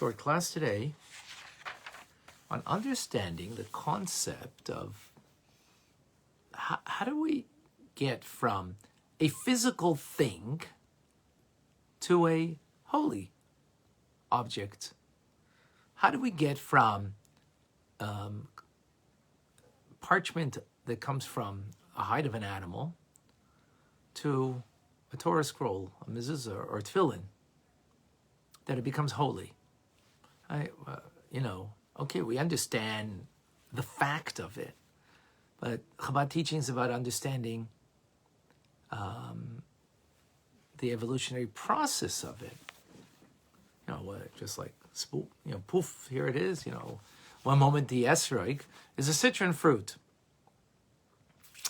short class today on understanding the concept of how do we get from a physical thing to a holy object? How do we get from parchment that comes from a hide of an animal to a Torah scroll, a mezuzah, or tefillin, that it becomes holy? Okay, we understand the fact of it, but Chabad teaching is about understanding the evolutionary process of it. Just like poof, here it is. One moment the esrog is a citron fruit,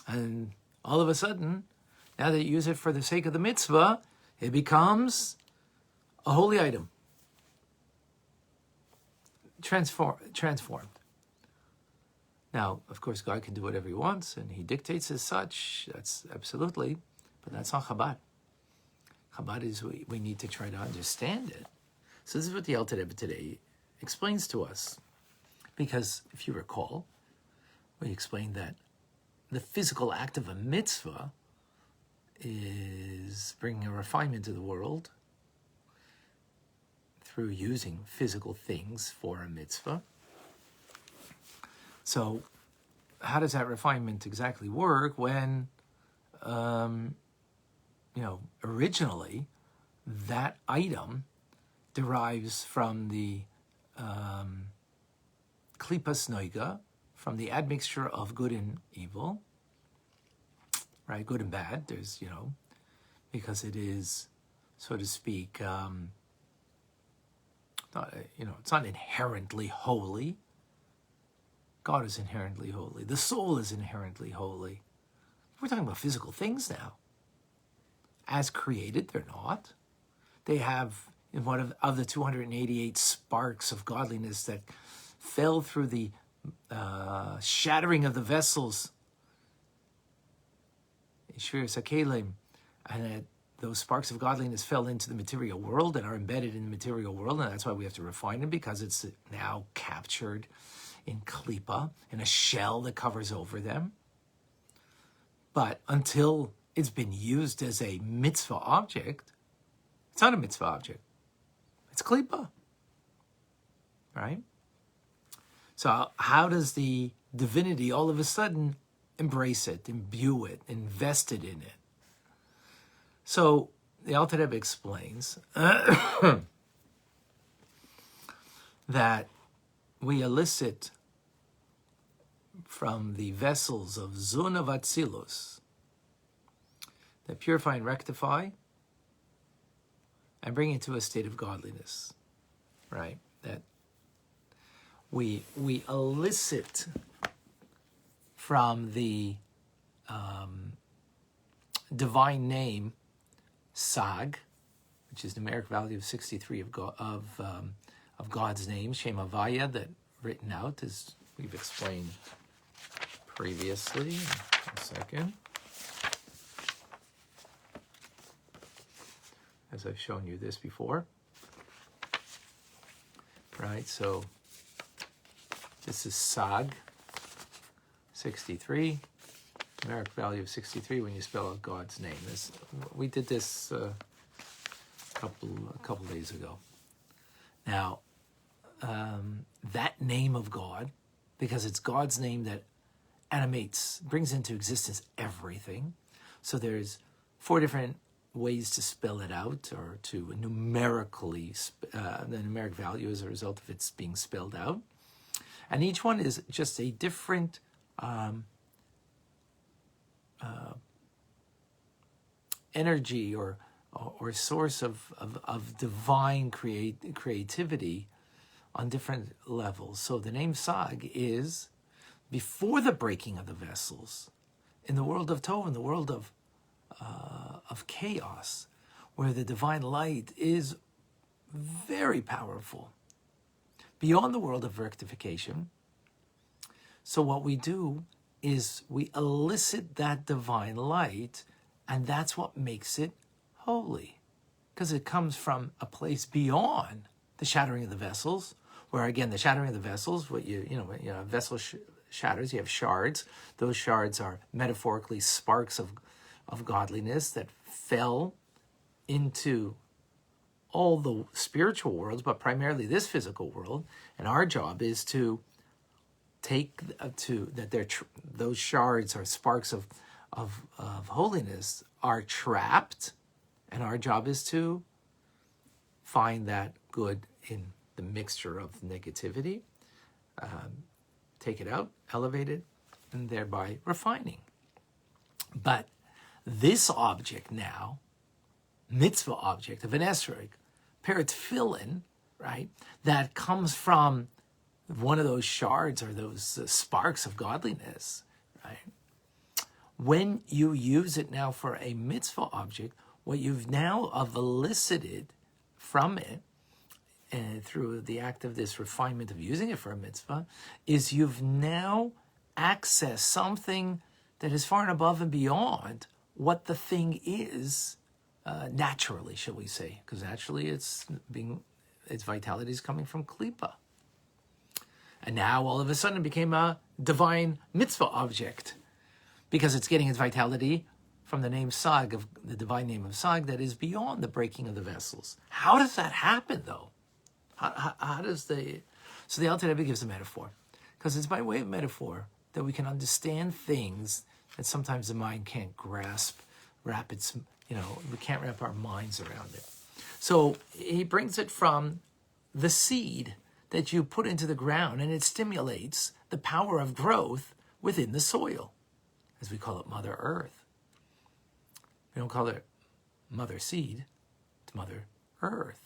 and all of a sudden, now that you use it for the sake of the mitzvah, it becomes a holy item. Transformed. Now, of course, God can do whatever he wants, and he dictates as such. That's absolutely, but that's not Chabad. Chabad is we need to try to understand it. So this is what the Alter Rebbe today explains to us. Because if you recall, we explained that the physical act of a mitzvah is bringing a refinement to the world through using physical things for a mitzvah. So how does that refinement exactly work when, originally that item derives from the klipas noiga, from the admixture of good and evil, right? Good and bad. There's, because it is, so to speak, it's not inherently holy. God is inherently holy. The soul is inherently holy. We're talking about physical things now. As created, they're not. They have, in one of the 288 sparks of godliness that fell through the shattering of the vessels, and those sparks of godliness fell into the material world and are embedded in the material world, and that's why we have to refine them, because it's now captured in klipa, in a shell that covers over them. But until it's been used as a mitzvah object, it's not a mitzvah object. It's klipa, right? So how does the divinity all of a sudden embrace it, imbue it, invest it in it? So the Alter Rebbe explains that we elicit from the vessels of Zun of Atzilus that purify and rectify and bring it to a state of godliness, right? That we elicit from the divine name Sag, which is the numeric value of 63 of God's name, Shem Havaya, that written out, as we've explained previously. A second. As I've shown you this before. Right, so this is Sag, 63. Numeric value of 63 when you spell out God's name. We did this a couple days ago. Now, that name of God, because it's God's name that animates, brings into existence everything. So there's 4 different ways to spell it out, or to numerically, the numeric value as a result of its being spelled out. And each one is just a different energy or source of divine creativity on different levels. So the name Sag is before the breaking of the vessels, in the world of Tov, in the world of chaos, where the divine light is very powerful, beyond the world of rectification. So what we do is we elicit that divine light, and that's what makes it holy, because it comes from a place beyond the shattering of the vessels, where again, the shattering of the vessels, what a vessel shatters, you have shards. Those shards are metaphorically sparks of godliness that fell into all the spiritual worlds, but primarily this physical world. And our job is to take those shards or sparks of holiness are trapped, and our job is to find that good in the mixture of negativity, take it out, elevate it, and thereby refining. But this object now, mitzvah object of an esrog, paratefillin, right, that comes from one of those shards or those sparks of godliness, right? When you use it now for a mitzvah object, what you've now elicited from it, and through the act of this refinement of using it for a mitzvah, is you've now accessed something that is far and above and beyond what the thing is naturally, shall we say? Because naturally, its vitality is coming from klipa, and now all of a sudden it became a divine mitzvah object because it's getting its vitality from the name Sag, of the divine name of Sag, that is beyond the breaking of the vessels. How does that happen, though? How does so the Alter Rebbe gives a metaphor, because it's by way of metaphor that we can understand things that sometimes the mind can't grasp, we can't wrap our minds around it. So he brings it from the seed that you put into the ground, and it stimulates the power of growth within the soil, as we call it Mother Earth. We don't call it Mother Seed, it's Mother Earth.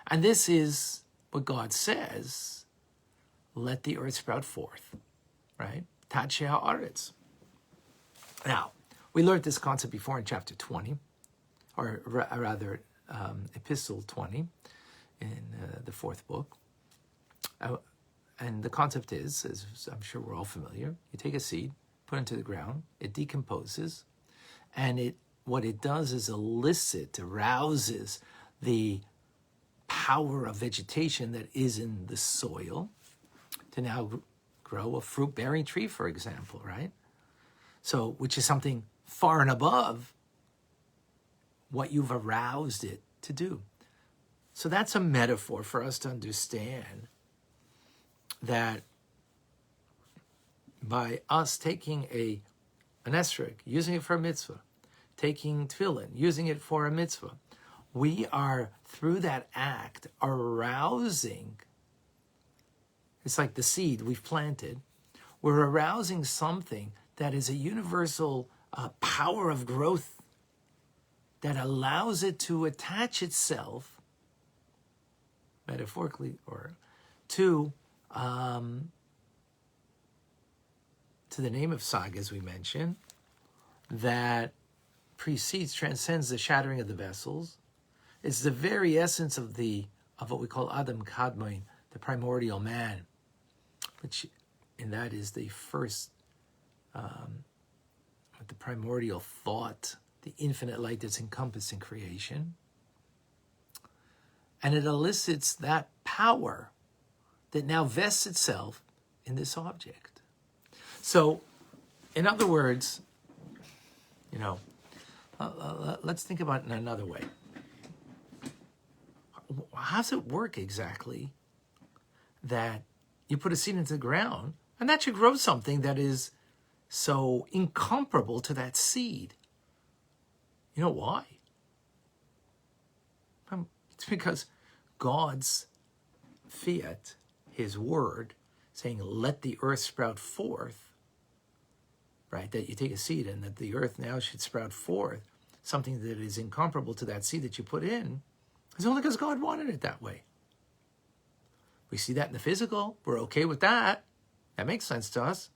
And this is what God says, let the earth sprout forth, right? Tadshe ha'aretz. Now, we learned this concept before in chapter 20, or rather epistle 20 in the fourth book. And the concept is, as I'm sure we're all familiar, you take a seed, put it into the ground, it decomposes, and what it does is arouses the power of vegetation that is in the soil to now grow a fruit-bearing tree, for example, right? So, which is something far and above what you've aroused it to do. So that's a metaphor for us to understand that by us taking an esrog, using it for a mitzvah, taking tefillin, using it for a mitzvah, we are, through that act, arousing, it's like the seed we've planted, we're arousing something that is a universal power of growth that allows it to attach itself, metaphorically, or to the name of Sag, as we mentioned, that transcends the shattering of the vessels. It's the very essence of what we call Adam Kadmon, the primordial man, and that is the first, the primordial thought, the infinite light that's encompassed in creation. And it elicits that power that now vests itself in this object. So, in other words, let's think about it in another way. How does it work exactly that you put a seed into the ground and that should grow something that is so incomparable to that seed? You know why? It's because God's fiat, his word, saying, let the earth sprout forth, right? That you take a seed and that the earth now should sprout forth, something that is incomparable to that seed that you put in, is only because God wanted it that way. We see that in the physical. We're okay with that. That makes sense to us.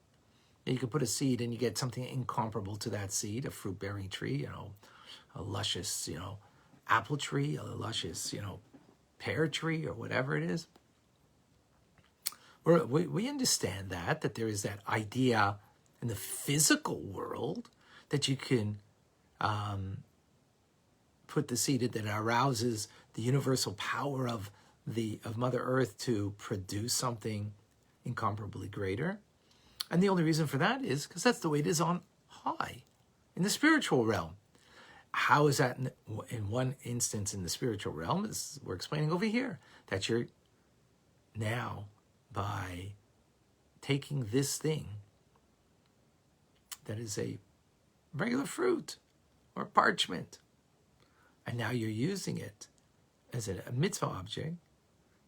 You could put a seed and you get something incomparable to that seed, a fruit-bearing tree, a luscious, apple tree, a luscious, pear tree, or whatever it is. We understand that there is that idea in the physical world that you can put the seed that arouses the universal power of of Mother Earth to produce something incomparably greater. And the only reason for that is because that's the way it is on high, in the spiritual realm. How is that in one instance in the spiritual realm, as we're explaining over here, that you're now, by taking this thing that is a regular fruit or parchment, and now you're using it as a mitzvah object,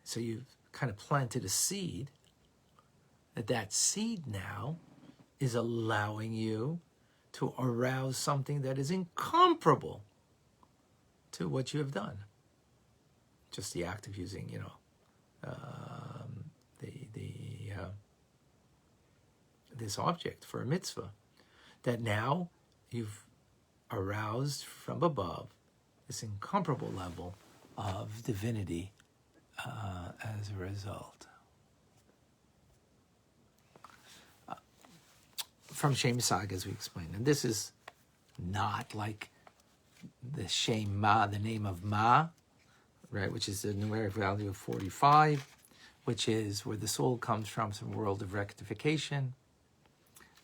so you've kind of planted a seed, that seed now is allowing you to arouse something that is incomparable to what you have done. Just the act of using, this object for a mitzvah, that now you've aroused from above this incomparable level of divinity as a result. From Shem Sag, as we explained. And this is not like the Shem Ma, the name of Ma, right, which is the numeric value of 45, which is where the soul comes from, some world of rectification.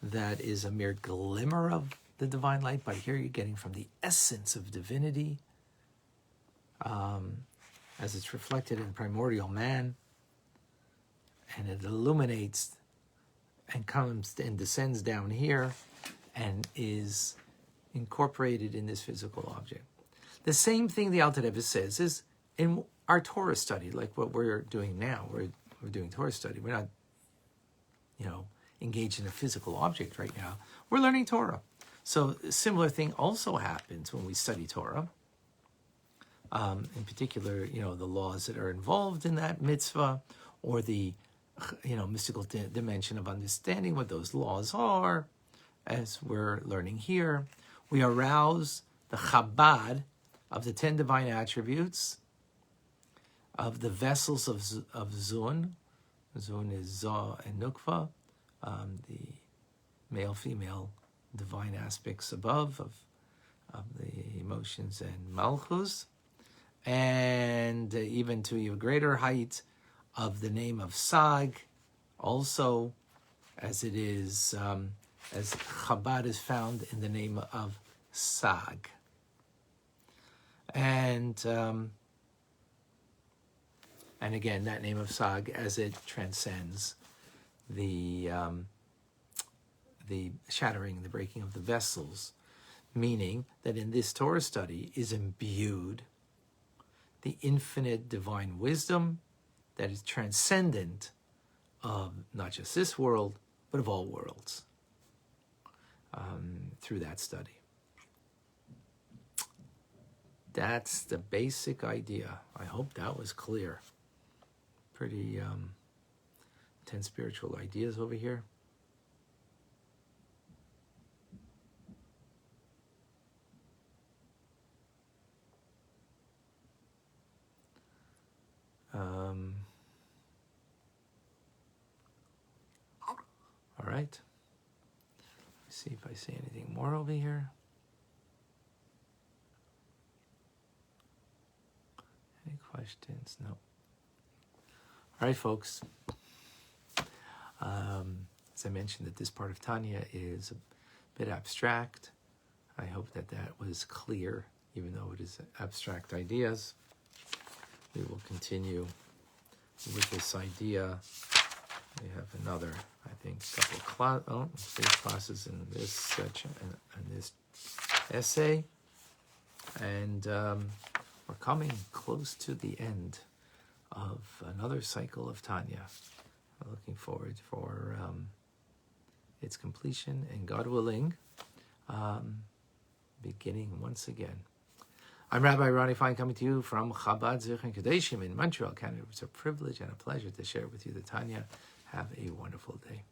That is a mere glimmer of the divine light, but here you're getting from the essence of divinity, as it's reflected in primordial man, and it illuminates and comes and descends down here and is incorporated in this physical object. The same thing the Alter Rebbe says is in our Torah study, like what we're doing now. We're doing Torah study. We're not, engaged in a physical object right now. We're learning Torah. So a similar thing also happens when we study Torah. In particular, the laws that are involved in that mitzvah, or the mystical dimension of understanding what those laws are, as we're learning here. We arouse the Chabad of the 10 divine attributes, of the vessels of Zun. Zun is Zah and Nukva, the male-female divine aspects above of the emotions and Malchus, and even to a greater height of the name of Sag, also as it is, as Chabad is found in the name of Sag. And again, that name of Sag, as it transcends the shattering, the breaking of the vessels, meaning that in this Torah study is imbued the infinite divine wisdom that is transcendent of not just this world, but of all worlds, through that study. That's the basic idea. I hope that was clear. Pretty intense spiritual ideas over here. All right. Let's see if I see anything more over here. Any questions? No. All right, folks. As I mentioned, that this part of Tanya is a bit abstract. I hope that was clear, even though it is abstract ideas. We will continue with this idea. We have another, I think, couple three classes in this section and this essay. And we're coming close to the end of another cycle of Tanya. I'm looking forward for its completion, and God willing, beginning once again. I'm Rabbi Ronnie Fine, coming to you from Chabad Zichron Kadeshim in Montreal, Canada. It's a privilege and a pleasure to share with you the Tanya. Have a wonderful day.